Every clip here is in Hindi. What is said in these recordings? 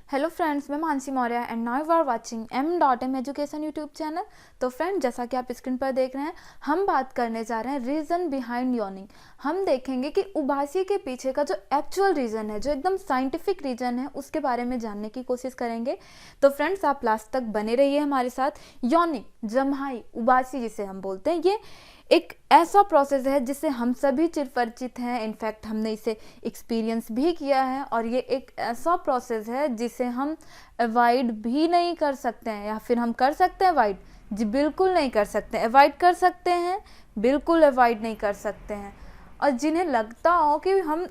हेलो फ्रेंड्स, मैं Mansi Maurya and now you are watching M.M education YouTube channel. तो फ्रेंड्स, जैसा कि आप स्क्रीन पर देख रहे हैं, हम बात करने जा रहे हैं रीज़न बिहाइंड यॉर्निंग। हम देखेंगे कि उबासी के पीछे का जो एक्चुअल रीज़न है, जो एकदम साइंटिफिक रीज़न है, उसके बारे में जानने की कोशिश करेंगे। तो फ्रेंड्स, आप लास्ट तक बने रहिए हमारे साथ। यॉर्निंग, जम्हाई, उबासी जिसे हम बोलते हैं, ये एक ऐसा प्रोसेस है जिससे हम सभी चिरपरिचित हैं। इनफैक्ट हमने इसे एक्सपीरियंस भी किया है और ये एक ऐसा प्रोसेस है जिसे हम अवॉइड भी नहीं कर सकते हैं, या फिर हम कर सकते हैं अवॉइड? जी बिल्कुल नहीं कर सकते। अवॉइड कर सकते हैं? बिल्कुल अवॉइड नहीं कर सकते हैं। और जिन्हें लगता हो कि हम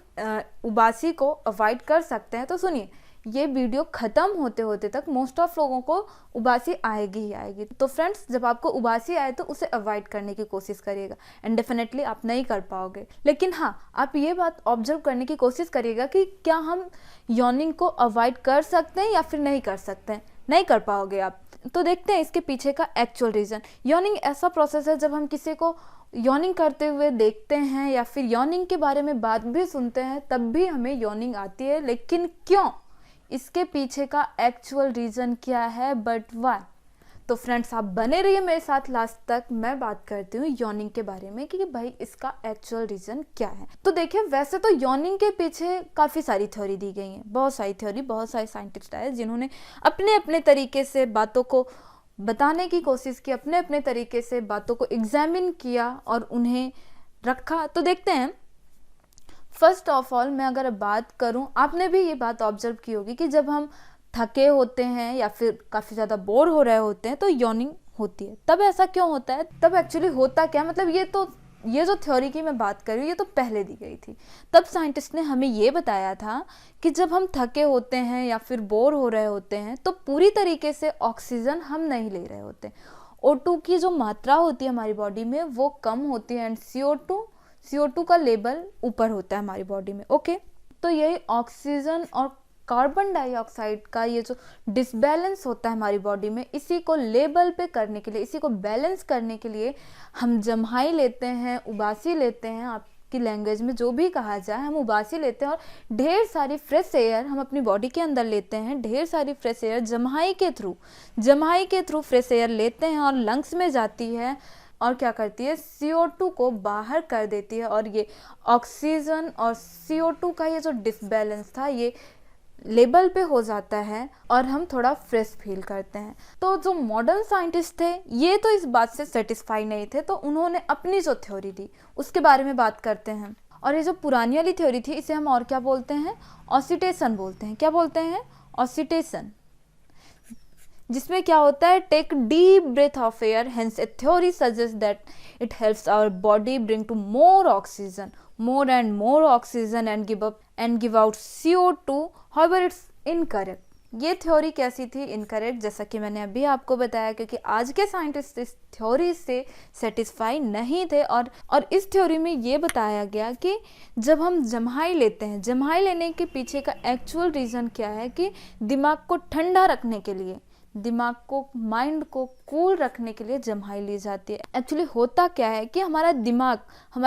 उबासी को अवॉइड कर सकते हैं, तो सुनिए, ये वीडियो ख़त्म होते होते तक मोस्ट ऑफ लोगों को उबासी आएगी ही आएगी। तो फ्रेंड्स, जब आपको उबासी आए तो उसे अवॉइड करने की कोशिश करिएगा एंड डेफिनेटली आप नहीं कर पाओगे। लेकिन हाँ, आप ये बात ऑब्जर्व करने की कोशिश करिएगा कि क्या हम यॉर्निंग को अवॉइड कर सकते हैं या फिर नहीं कर सकते हैं। नहीं कर पाओगे आप। तो देखते हैं इसके पीछे का एक्चुअल रीज़न। यॉर्निंग ऐसा प्रोसेस है जब हम किसी को यॉर्निंग करते हुए देखते हैं या फिर यॉर्निंग के बारे में बात भी सुनते हैं, तब भी हमें यॉर्निंग आती है। लेकिन क्यों? इसके पीछे का एक्चुअल रीज़न क्या है, बट वाई? तो फ्रेंड्स, आप बने रहिए मेरे साथ लास्ट तक। मैं बात करती हूँ यॉर्निंग के बारे में कि भाई इसका एक्चुअल रीज़न क्या है। तो देखिए, वैसे तो यॉर्निंग के पीछे काफ़ी सारी थ्योरी दी गई हैं, बहुत सारी थ्योरी, बहुत सारे साइंटिस्ट आए जिन्होंने अपने अपने तरीके से बातों को बताने की कोशिश की, अपने अपने तरीके से बातों को एग्जामिन किया और उन्हें रखा। तो देखते हैं। फर्स्ट ऑफ ऑल, मैं अगर बात करूं, आपने भी ये बात ऑब्जर्व की होगी कि जब हम थके होते हैं या फिर काफ़ी ज़्यादा बोर हो रहे होते हैं तो यॉर्निंग होती है। तब ऐसा क्यों होता है? तब एक्चुअली होता क्या, मतलब ये जो थ्योरी की मैं बात कर रही हूँ, ये तो पहले दी गई थी। तब साइंटिस्ट ने हमें ये बताया था कि जब हम थके होते हैं या फिर बोर हो रहे होते हैं तो पूरी तरीके से ऑक्सीजन हम नहीं ले रहे होते। O2 की जो मात्रा होती है हमारी बॉडी में वो कम होती है एंड CO2 का लेवल ऊपर होता है हमारी बॉडी में। ओके, तो यही ऑक्सीजन और कार्बन डाइऑक्साइड का ये जो डिसबैलेंस होता है हमारी बॉडी में, इसी को लेवल पे करने के लिए, इसी को बैलेंस करने के लिए हम जम्हाई लेते हैं, उबासी लेते हैं। आपकी लैंग्वेज में जो भी कहा जाए, हम उबासी लेते हैं और ढेर सारी फ्रेश एयर हम अपनी बॉडी के अंदर लेते हैं। ढेर सारी फ्रेश एयर जम्हाई के थ्रू फ्रेश एयर लेते हैं और लंग्स में जाती है और क्या करती है, CO2 को बाहर कर देती है। और ये ऑक्सीजन और CO2 का ये जो डिसबैलेंस था, ये लेवल पे हो जाता है और हम थोड़ा फ्रेश फील करते हैं। तो जो मॉडर्न साइंटिस्ट थे, ये तो इस बात से सेटिस्फाई नहीं थे, तो उन्होंने अपनी जो थ्योरी दी उसके बारे में बात करते हैं। और ये जो पुरानी वाली थ्योरी थी, इसे हम और क्या बोलते हैं? ऑसिटेशन बोलते हैं। क्या बोलते हैं? ऑसिटेशन। जिसमें क्या होता है, take deep breath of air, hence a theory suggest that it helps our body bring to more and more oxygen and give out CO2। However it's incorrect. ये थ्योरी कैसी थी? इनकरेक्ट, जैसा कि मैंने अभी आपको बताया, क्योंकि आज के साइंटिस्ट इस थ्योरी से सेटिस्फाई नहीं थे। और इस थ्योरी में ये बताया गया कि जब हम जम्हाई लेते हैं, जम्हाई लेने के पीछे का एक्चुअल रीज़न क्या है कि दिमाग को ठंडा रखने के लिए, दिमाग को, माइंड को कूल रखने के लिए जम्हाई ली जाती है। एक्चुअली होता क्या है कि हमारा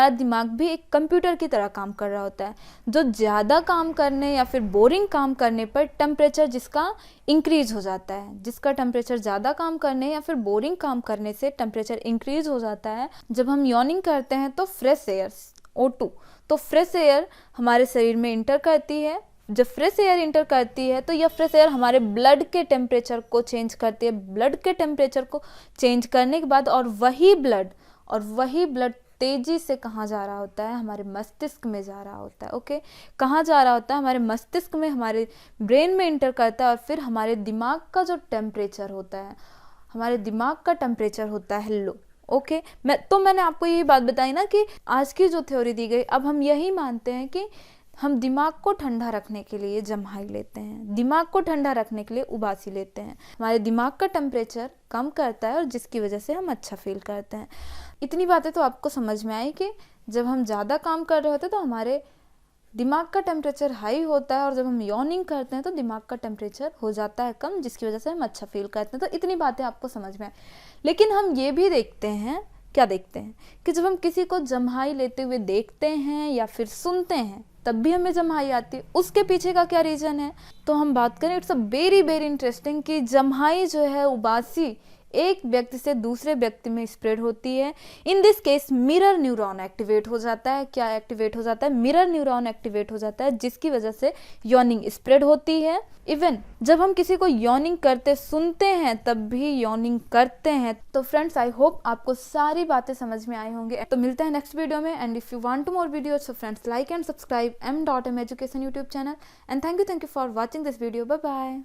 दिमाग भी एक कंप्यूटर की तरह काम कर रहा होता है, जो ज़्यादा काम करने या फिर बोरिंग काम करने पर टेम्परेचर जिसका इंक्रीज हो जाता है, जिसका टेम्परेचर ज़्यादा काम करने या फिर बोरिंग काम करने से टेम्परेचर इंक्रीज हो जाता है। जब हम यॉर्निंग करते हैं तो फ्रेश एयर, O2, तो फ्रेश एयर हमारे शरीर में इंटर करती है। जब फ्रेश एयर इंटर करती है तो यह फ्रेश एयर हमारे ब्लड के टेम्परेचर को चेंज करती है। ब्लड के टेम्परेचर को चेंज करने के बाद और वही ब्लड तेजी से कहाँ जा रहा होता है? हमारे मस्तिष्क में जा रहा होता है। ओके, कहाँ जा रहा होता है? हमारे मस्तिष्क में, हमारे ब्रेन में इंटर करता है और फिर हमारे दिमाग का जो टेम्परेचर होता है, हमारे दिमाग का टेम्परेचर होता है लो। ओके, मैंने आपको यही बात बताई ना कि आज की जो थ्योरी दी गई, अब हम यही मानते हैं कि हम दिमाग को ठंडा रखने के लिए जम्हाई लेते हैं, दिमाग को ठंडा रखने के लिए उबासी लेते हैं। हमारे दिमाग का टेम्परेचर कम करता है और जिसकी वजह से हम अच्छा फील करते हैं। इतनी बातें तो आपको समझ में आई कि जब हम ज़्यादा काम कर रहे होते हैं तो हमारे दिमाग का टेम्परेचर हाई होता है और जब हम यॉर्निंग करते हैं तो दिमाग का टेम्परेचर हो जाता है कम, जिसकी वजह से हम अच्छा फील करते हैं। तो इतनी बातें आपको समझ में आई। लेकिन हम ये भी देखते हैं क्या देखते हैं कि जब हम किसी को जम्हाई लेते हुए देखते हैं या फिर सुनते हैं तब भी हमें जम्हाई आती है। उसके पीछे का क्या रीज़न है, तो हम बात करें, it's a very very interesting कि जम्हाई जो है, उबासी एक व्यक्ति से दूसरे व्यक्ति में स्प्रेड होती है। In this case mirror neuron activate हो जाता है। क्या एक्टिवेट हो जाता है? मिरर न्यूरॉन एक्टिवेट हो जाता है, जिसकी वजह से यॉर्निंग स्प्रेड होती है। इवन जब हम किसी को यॉर्निंग करते सुनते हैं तब भी यॉर्निंग करते हैं। तो फ्रेंड्स, आई होप आपको सारी बातें समझ में आई होंगी। तो मिलते हैं नेक्स्ट वीडियो में। And if you want to more videos, so friends like and subscribe m.m education YouTube channel. And thank you for watching this video. Bye bye.